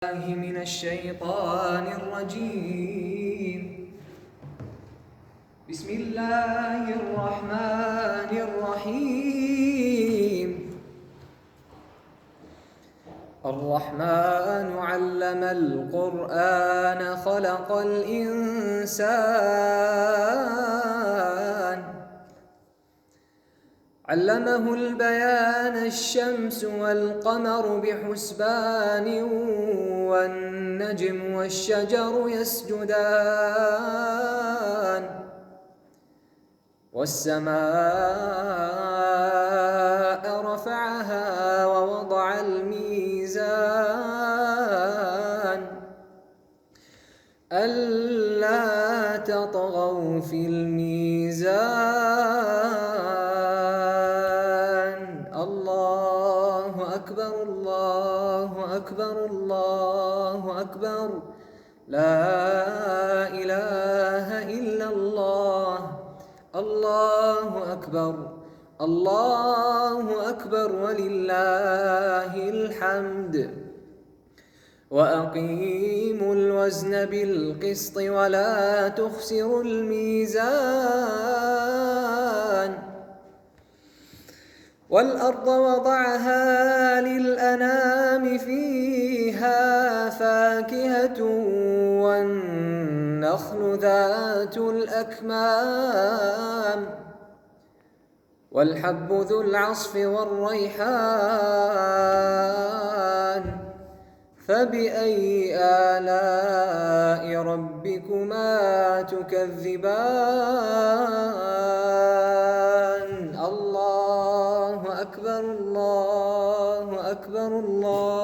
من الشيطان الرجيم. بسم الله الرحمن الرحيم. الرحمن علم القرآن خلق الإنسان علمه البيان الشمس والقمر بحسبان والنجم والشجر يسجدان والسماء رفعها ووضع الميزان ألا تطغوا في الميزان. الله أكبر الله أكبر الله أكبر، لا إله إلا الله. الله أكبر الله أكبر ولله الحمد. وأقيموا الوزن بالقسط ولا تخسروا الميزان. والأرض وضعها للأنام فيها فاكهة والنخل ذات الأكمام والحب ذو العصف والريحان. فبأي آلاء ربكما تكذبان؟ الله أكبر الله أكبر الله